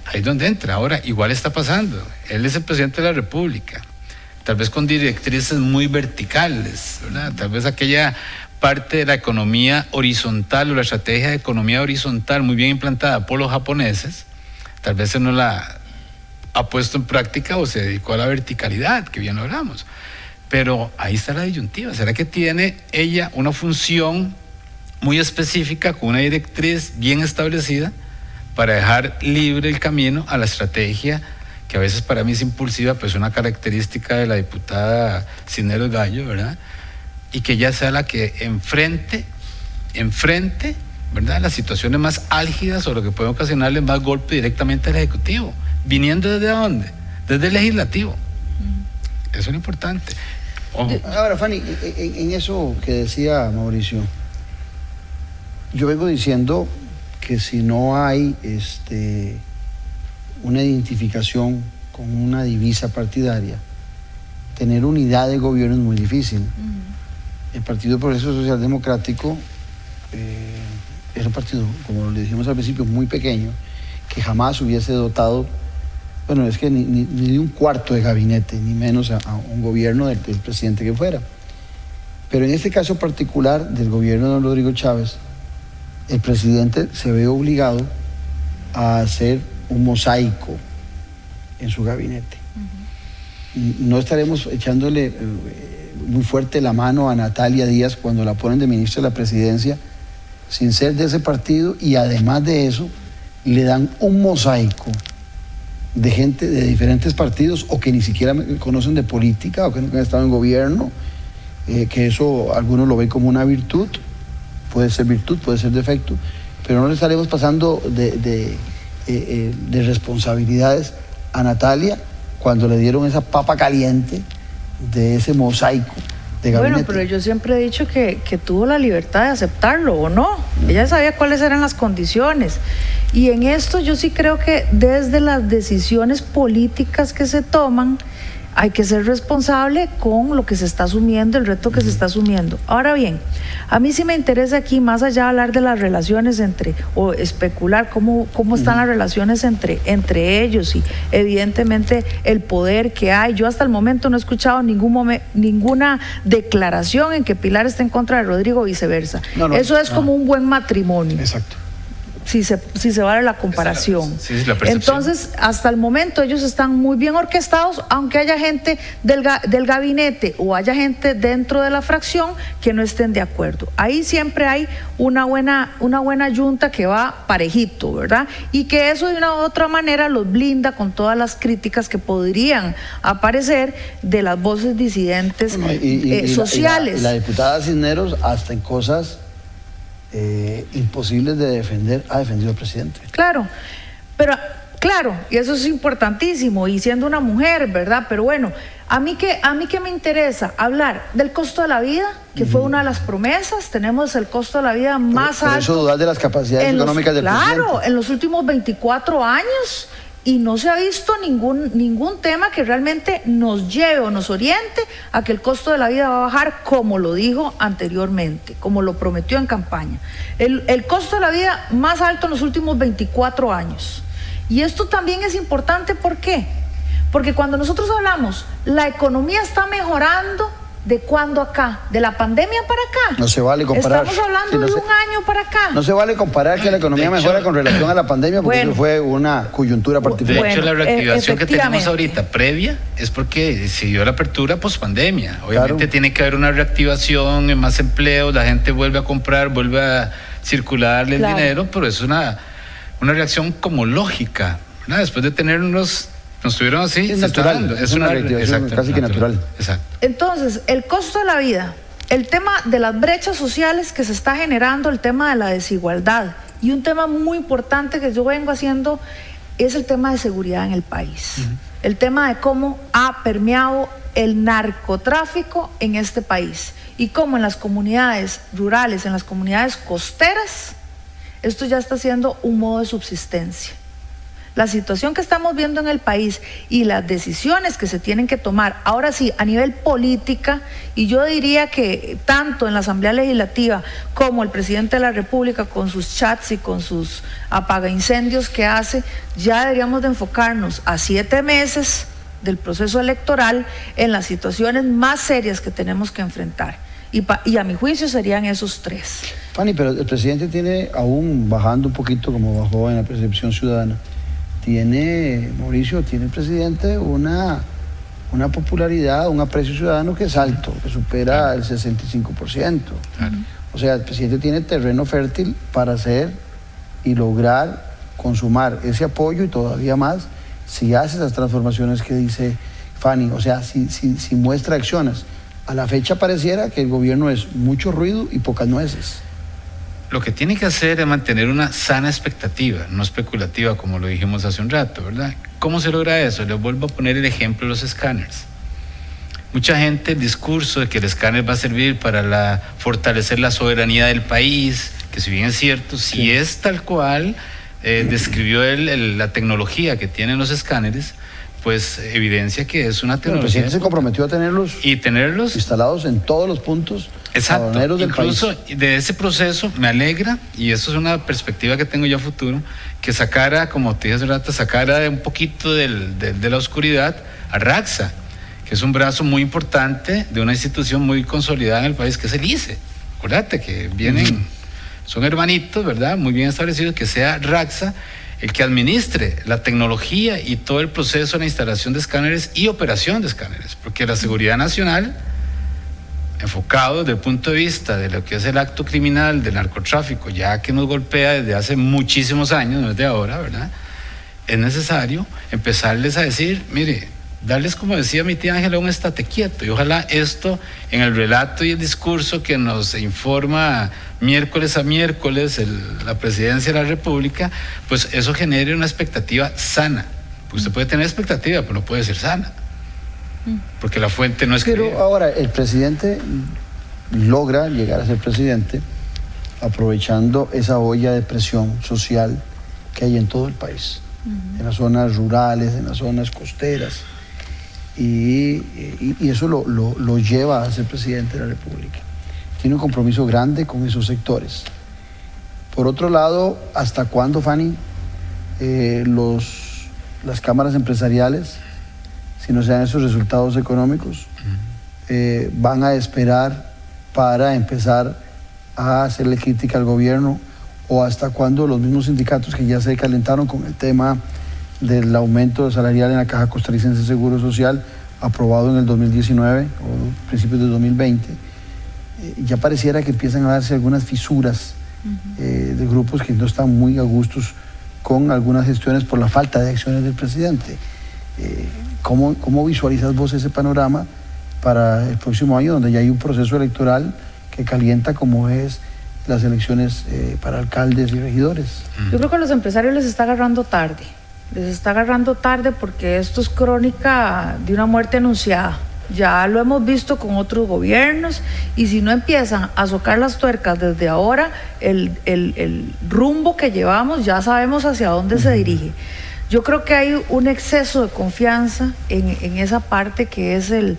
Ahí es donde entra. Ahora, igual está pasando. Él es el presidente de la República, tal vez con directrices muy verticales, ¿verdad? Tal vez aquella parte de la economía horizontal o la estrategia de economía horizontal muy bien implantada por los japoneses, tal vez él no la ha puesto en práctica o se dedicó a la verticalidad, que bien lo hablamos. Pero ahí está la disyuntiva. ¿Será que tiene ella una función muy específica, con una directriz bien establecida, para dejar libre el camino a la estrategia que a veces para mí es impulsiva, pues una característica de la diputada Cisneros Gallo, ¿verdad? Y que ya sea la que enfrente, ¿verdad?, las situaciones más álgidas o lo que puede ocasionarle más golpe directamente al Ejecutivo. ¿Viniendo desde dónde? Desde el Legislativo. Eso es lo importante. Ahora, Fanny, en eso que decía Mauricio, yo vengo diciendo que si no hay una identificación con una divisa partidaria, tener unidad de gobierno es muy difícil. El Partido Progreso Social Democrático es un partido, como le dijimos al principio, muy pequeño, que jamás hubiese dotado, bueno, es que ni de un cuarto de gabinete, ni menos a un gobierno del presidente que fuera. Pero en este caso particular del gobierno de don Rodrigo Chávez, el presidente se ve obligado a hacer un mosaico en su gabinete. No estaremos echándole muy fuerte la mano a Natalia Díaz cuando la ponen de ministra de la Presidencia sin ser de ese partido, y además de eso le dan un mosaico de gente de diferentes partidos o que ni siquiera conocen de política o que nunca han estado en gobierno, que eso algunos lo ven como una virtud, puede ser defecto, pero no le estaremos pasando de responsabilidades a Natalia cuando le dieron esa papa caliente de ese mosaico de gabinete. Bueno, pero yo siempre he dicho que tuvo la libertad de aceptarlo, ¿o no? Ella sabía cuáles eran las condiciones. Y en esto yo sí creo que desde las decisiones políticas que se toman, hay que ser responsable con lo que se está asumiendo, el reto que se está asumiendo. Ahora bien, a mí sí me interesa aquí, más allá de hablar de las relaciones o especular cómo están las relaciones entre ellos y evidentemente el poder que hay. Yo hasta el momento no he escuchado ninguna declaración en que Pilar esté en contra de Rodrigo o viceversa. Eso es como un buen matrimonio. Exacto. Si se vale la comparación. Sí, es la percepción. Entonces, hasta el momento ellos están muy bien orquestados, aunque haya gente del gabinete o haya gente dentro de la fracción que no estén de acuerdo. Ahí siempre hay una buena yunta que va parejito, ¿verdad? Y que eso de una u otra manera los blinda con todas las críticas que podrían aparecer de las voces disidentes sociales. Y la diputada Cisneros, hasta en cosas imposibles de defender, ha defendido al presidente. Claro, y eso es importantísimo, y siendo una mujer, ¿verdad? Pero bueno, a mí que me interesa hablar del costo de la vida, que fue una de las promesas. Tenemos el costo de la vida más alto. Por eso dudar de las capacidades económicas del presidente. Claro, en los últimos 24 años, y no se ha visto ningún tema que realmente nos lleve o nos oriente a que el costo de la vida va a bajar, como lo dijo anteriormente, como lo prometió en campaña. El costo de la vida más alto en los últimos 24 años. Y esto también es importante, ¿por qué? Porque cuando nosotros hablamos, la economía está mejorando. ¿De cuándo acá? ¿De la pandemia para acá? No se vale comparar. Estamos hablando de un año para acá. No se vale comparar que la economía mejora con relación a la pandemia, porque eso fue una coyuntura particular. De hecho, la reactivación que tenemos ahorita previa es porque se dio la apertura post-pandemia. Obviamente tiene que haber una reactivación, más empleo, la gente vuelve a comprar, vuelve a circularle el dinero, pero es una reacción como lógica, ¿verdad? Después de tener nos tuvieron así, es natural, es una reactivación casi que natural. Exacto. Entonces, el costo de la vida, el tema de las brechas sociales que se está generando, el tema de la desigualdad, y un tema muy importante que yo vengo haciendo es el tema de seguridad en el país. El tema de cómo ha permeado el narcotráfico en este país y cómo en las comunidades rurales, en las comunidades costeras, esto ya está siendo un modo de subsistencia. La situación que estamos viendo en el país y las decisiones que se tienen que tomar, ahora sí, a nivel política, y yo diría que tanto en la Asamblea Legislativa como el presidente de la República con sus chats y con sus apagaincendios que hace, ya deberíamos de enfocarnos a 7 meses del proceso electoral en las situaciones más serias que tenemos que enfrentar. Y a mi juicio serían esos 3. Fanny, pero el presidente tiene, aún bajando un poquito como bajó en la percepción ciudadana, Mauricio, tiene el presidente una popularidad, un aprecio ciudadano que es alto, que supera el 65%. O sea, el presidente tiene terreno fértil para hacer y lograr consumar ese apoyo y todavía más si hace esas transformaciones que dice Fanny, o sea, si muestra acciones. A la fecha pareciera que el gobierno es mucho ruido y pocas nueces. Lo que tiene que hacer es mantener una sana expectativa, no especulativa, como lo dijimos hace un rato, ¿verdad? ¿Cómo se logra eso? Les vuelvo a poner el ejemplo de los escáneres. Mucha gente, el discurso de que el escáner va a servir para fortalecer la soberanía del país, que si bien es cierto, si es tal cual describió la tecnología que tienen los escáneres, pues evidencia que es una tecnología. El presidente se comprometió a tenerlos instalados en todos los puntos. Exacto, del incluso país. De ese proceso me alegra, y eso es una perspectiva que tengo yo a futuro, que sacara, como te dije hace rato, sacara un poquito de la oscuridad a RACSA, que es un brazo muy importante de una institución muy consolidada en el país, que es el ICE. Acuérdate que vienen, son hermanitos, ¿verdad? Muy bien establecidos, que sea RACSA el que administre la tecnología y todo el proceso de la instalación de escáneres y operación de escáneres, porque la seguridad nacional, enfocado desde el punto de vista de lo que es el acto criminal del narcotráfico, ya que nos golpea desde hace muchísimos años, no es de ahora, ¿verdad? Es necesario empezarles a decir, mire, darles, como decía mi tía Ángela, un estate quieto, y ojalá esto en el relato y el discurso que nos informa miércoles a miércoles la Presidencia de la República, pues eso genere una expectativa sana, porque usted puede tener expectativa, pero no puede ser sana, porque la fuente no es creíble. Pero ahora, el presidente logra llegar a ser presidente aprovechando esa olla de presión social que hay en todo el país, en las zonas rurales, en las zonas costeras, y eso lo lleva a ser presidente de la República. Tiene un compromiso grande con esos sectores. Por otro lado, ¿hasta cuándo, Fanny, las cámaras empresariales, si no se dan esos resultados económicos, van a esperar para empezar a hacerle crítica al gobierno? ¿O hasta cuándo los mismos sindicatos que ya se calentaron con el tema del aumento salarial en la Caja Costarricense de Seguro Social, aprobado en el 2019 o principios del 2020, ya pareciera que empiezan a darse algunas fisuras de grupos que no están muy a gustos con algunas gestiones por la falta de acciones del presidente? ¿Cómo visualizas vos ese panorama para el próximo año, donde ya hay un proceso electoral que calienta como es las elecciones para alcaldes y regidores? Yo creo que a los empresarios les está agarrando tarde. Les está agarrando tarde porque esto es crónica de una muerte anunciada. Ya lo hemos visto con otros gobiernos, y si no empiezan a socar las tuercas desde ahora, el rumbo que llevamos ya sabemos hacia dónde se dirige. Yo creo que hay un exceso de confianza en esa parte que es el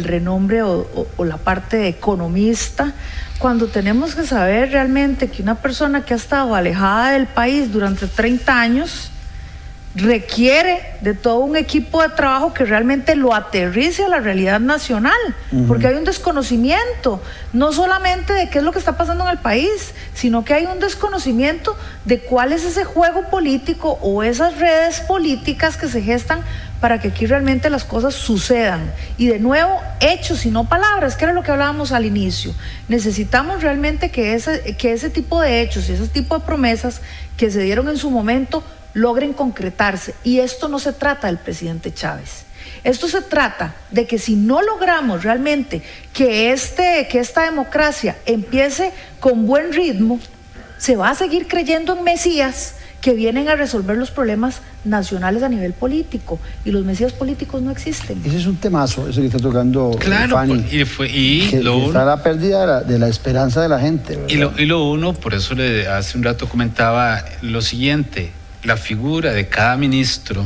renombre o la parte de economista, cuando tenemos que saber realmente que una persona que ha estado alejada del país durante 30 años requiere de todo un equipo de trabajo que realmente lo aterrice a la realidad nacional, porque hay un desconocimiento, no solamente de qué es lo que está pasando en el país, sino que hay un desconocimiento de cuál es ese juego político o esas redes políticas que se gestan para que aquí realmente las cosas sucedan. Y de nuevo, hechos y no palabras, que era lo que hablábamos al inicio. Necesitamos realmente que ese tipo de hechos y ese tipo de promesas que se dieron en su momento logren concretarse. Y esto no se trata del presidente Chávez. Esto se trata de que si no logramos realmente que esta democracia empiece con buen ritmo, se va a seguir creyendo en mesías que vienen a resolver los problemas nacionales a nivel político, y los mesías políticos no existen. Ese es un temazo, eso que está tocando, claro, Fanny, que está la pérdida de la esperanza de la gente, ¿verdad? Y lo uno, por eso hace un rato comentaba lo siguiente: la figura de cada ministro,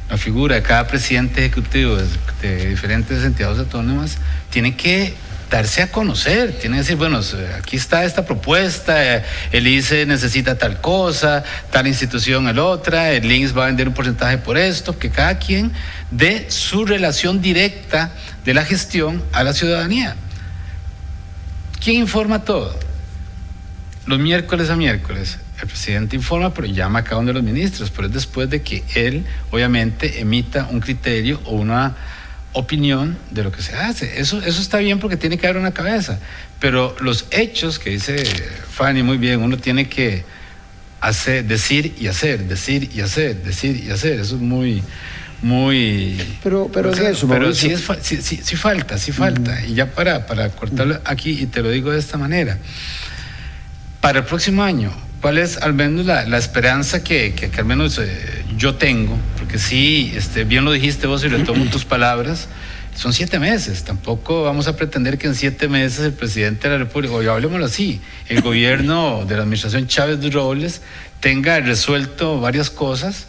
la figura de cada presidente ejecutivo de diferentes entidades autónomas tiene que darse a conocer, tiene que decir, bueno, aquí está esta propuesta, el ICE necesita tal cosa, tal institución el otra, el INSS va a vender un porcentaje por esto, que cada quien dé su relación directa de la gestión a la ciudadanía. ¿Quién informa todo? Los miércoles a miércoles el presidente informa, pero llama a cada uno de los ministros, pero es después de que él obviamente emita un criterio o una opinión de lo que se hace. Eso está bien, porque tiene que haber una cabeza, pero los hechos que dice Fanny muy bien, uno tiene que decir y hacer, decir y hacer, decir y hacer. Eso es muy... Pero sí falta. Y ya para cortarlo aquí, y te lo digo de esta manera, para el próximo año, ¿cuál es al menos la esperanza que al menos yo tengo? Porque sí, bien lo dijiste vos y retomo tus palabras, son 7 meses, tampoco vamos a pretender que en 7 meses el presidente de la República, o hablemoslo así, el gobierno de la administración Chávez de Robles tenga resuelto varias cosas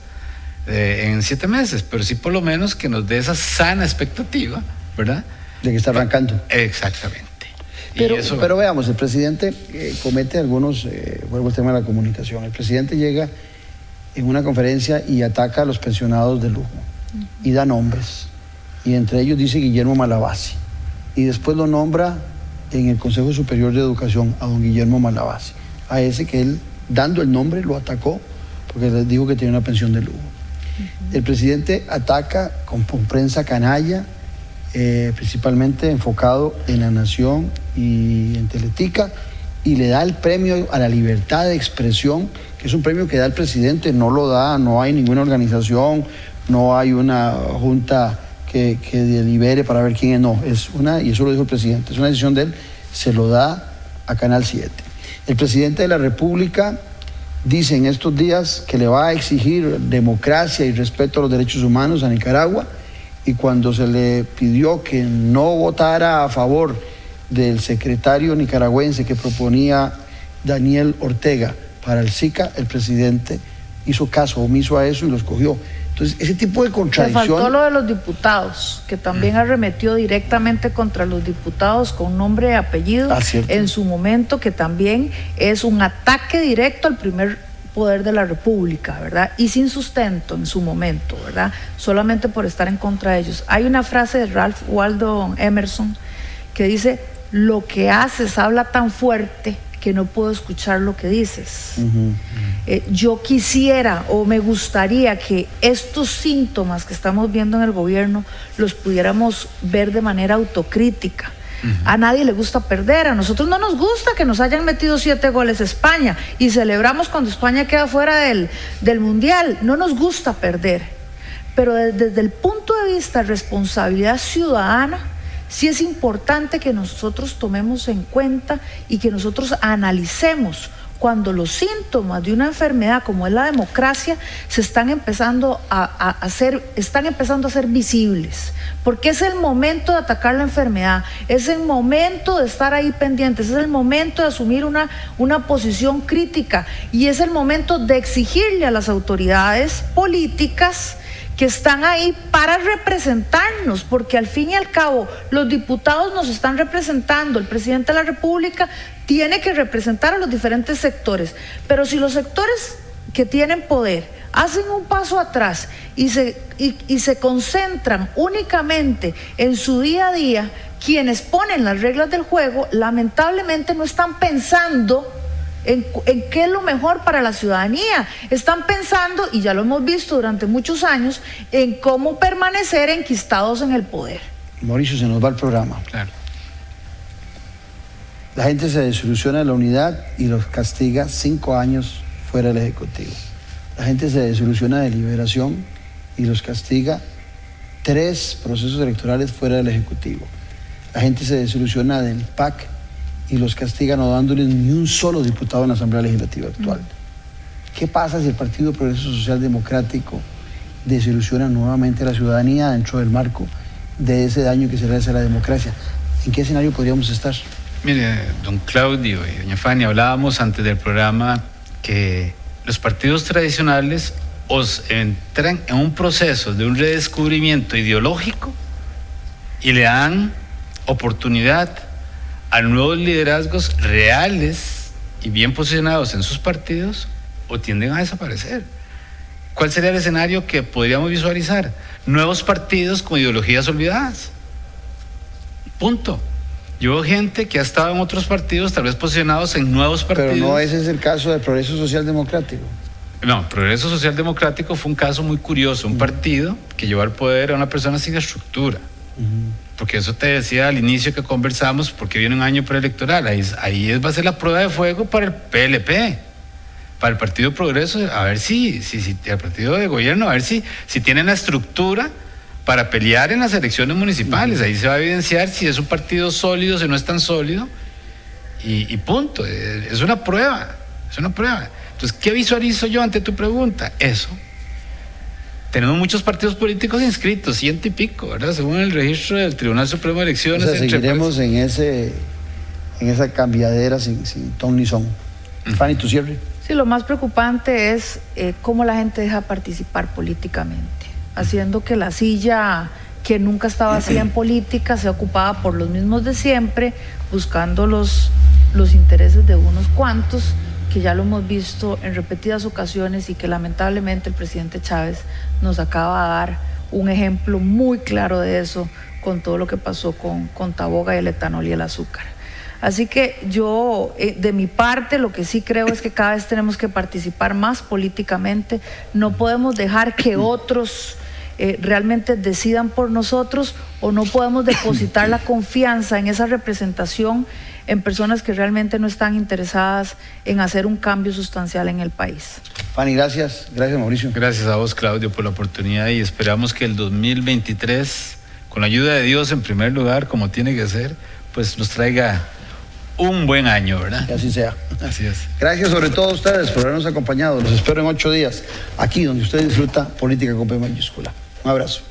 en 7 meses, pero sí por lo menos que nos dé esa sana expectativa, ¿verdad? De que está arrancando. Exactamente. Pero veamos, el presidente comete algunos, vuelvo al tema de la comunicación, el presidente llega en una conferencia y ataca a los pensionados de lujo y da nombres, y entre ellos dice Guillermo Malabasi, y después lo nombra en el Consejo Superior de Educación a don Guillermo Malabasi, a ese que él, dando el nombre, lo atacó porque les dijo que tenía una pensión de lujo. El presidente ataca con prensa canalla, principalmente enfocado en La Nación y en Teletica, y le da el premio a la libertad de expresión, que es un premio que da el presidente, no lo da, no hay ninguna organización, no hay una junta que delibere para ver quién es, no, es una, y eso lo dijo el presidente, es una decisión de él, se lo da a Canal 7. El presidente de la República dice en estos días que le va a exigir democracia y respeto a los derechos humanos a Nicaragua, y cuando se le pidió que no votara a favor del secretario nicaragüense que proponía Daniel Ortega para el SICA, el presidente hizo caso omiso a eso y lo escogió. Entonces, ese tipo de contradicción... Le faltó lo de los diputados, que también arremetió directamente contra los diputados con nombre y apellido en su momento, que también es un ataque directo al primer poder de la República, ¿verdad? Y sin sustento en su momento, ¿verdad? Solamente por estar en contra de ellos. Hay una frase de Ralph Waldo Emerson que dice: lo que haces habla tan fuerte que no puedo escuchar lo que dices. Yo quisiera o me gustaría que estos síntomas que estamos viendo en el gobierno los pudiéramos ver de manera autocrítica. A nadie le gusta perder, a nosotros no nos gusta que nos hayan metido 7 goles España y celebramos cuando España queda fuera del Mundial, no nos gusta perder, pero desde el punto de vista de responsabilidad ciudadana, sí es importante que nosotros tomemos en cuenta y que nosotros analicemos cuando los síntomas de una enfermedad como es la democracia se están empezando a ser visibles, porque es el momento de atacar la enfermedad, es el momento de estar ahí pendientes, es el momento de asumir una posición crítica, y es el momento de exigirle a las autoridades políticas que están ahí para representarnos, porque al fin y al cabo los diputados nos están representando, el presidente de la República tiene que representar a los diferentes sectores, pero si los sectores que tienen poder hacen un paso atrás y se concentran únicamente en su día a día, quienes ponen las reglas del juego lamentablemente no están pensando en qué es lo mejor para la ciudadanía, están pensando, y ya lo hemos visto durante muchos años, en cómo permanecer enquistados en el poder. Mauricio, se nos va el programa. Claro. La gente se desilusiona de la unidad y los castiga 5 años fuera del Ejecutivo. La gente se desilusiona de Liberación y los castiga 3 procesos electorales fuera del Ejecutivo. La gente se desilusiona del PAC y los castiga no dándoles ni un solo diputado en la Asamblea Legislativa actual. ¿Qué pasa si el Partido Progreso Social Democrático desilusiona nuevamente a la ciudadanía dentro del marco de ese daño que se le hace a la democracia? ¿En qué escenario podríamos estar? Mire, don Claudio y doña Fanny, hablábamos antes del programa que los partidos tradicionales os entran en un proceso de un redescubrimiento ideológico y le dan oportunidad a nuevos liderazgos reales y bien posicionados en sus partidos, o tienden a desaparecer. ¿Cuál sería el escenario que podríamos visualizar? Nuevos partidos con ideologías olvidadas. Punto. Yo veo gente que ha estado en otros partidos, tal vez posicionados en nuevos partidos. Pero no ese es el caso del Progreso Social Democrático. No, Progreso Social Democrático fue un caso muy curioso, un partido que llevó al poder a una persona sin estructura. Porque eso te decía al inicio que conversamos, porque viene un año preelectoral, ahí va a ser la prueba de fuego para el PLP, para el Partido Progreso, a ver si el partido de gobierno, a ver si tienen la estructura para pelear en las elecciones municipales. Ahí se va a evidenciar si es un partido sólido, si no es tan sólido, y punto. Es una prueba. Entonces, ¿qué visualizo yo ante tu pregunta? Eso. Tenemos muchos partidos políticos inscritos, 100 y pico, ¿verdad? Según el registro del Tribunal Supremo de Elecciones. O sea, seguiremos en esa cambiadera sin ton ni son. Fanny, tu cierre. Sí, lo más preocupante es cómo la gente deja participar políticamente, haciendo que la silla que nunca estaba vacía en política sea ocupada por los mismos de siempre, buscando los intereses de unos cuantos, que ya lo hemos visto en repetidas ocasiones y que lamentablemente el presidente Chávez nos acaba de dar un ejemplo muy claro de eso con todo lo que pasó con Taboga y el etanol y el azúcar. Así que yo, de mi parte, lo que sí creo es que cada vez tenemos que participar más políticamente. No podemos dejar que otros realmente decidan por nosotros, o no podemos depositar la confianza en esa representación en personas que realmente no están interesadas en hacer un cambio sustancial en el país. Fanny, gracias. Gracias, Mauricio. Gracias a vos, Claudio, por la oportunidad, y esperamos que el 2023, con la ayuda de Dios en primer lugar, como tiene que ser, pues nos traiga un buen año, ¿verdad? Que así sea. Así es. Gracias sobre todo a ustedes por habernos acompañado. Los espero en 8 días, aquí donde usted disfruta política con P mayúscula. Un abrazo.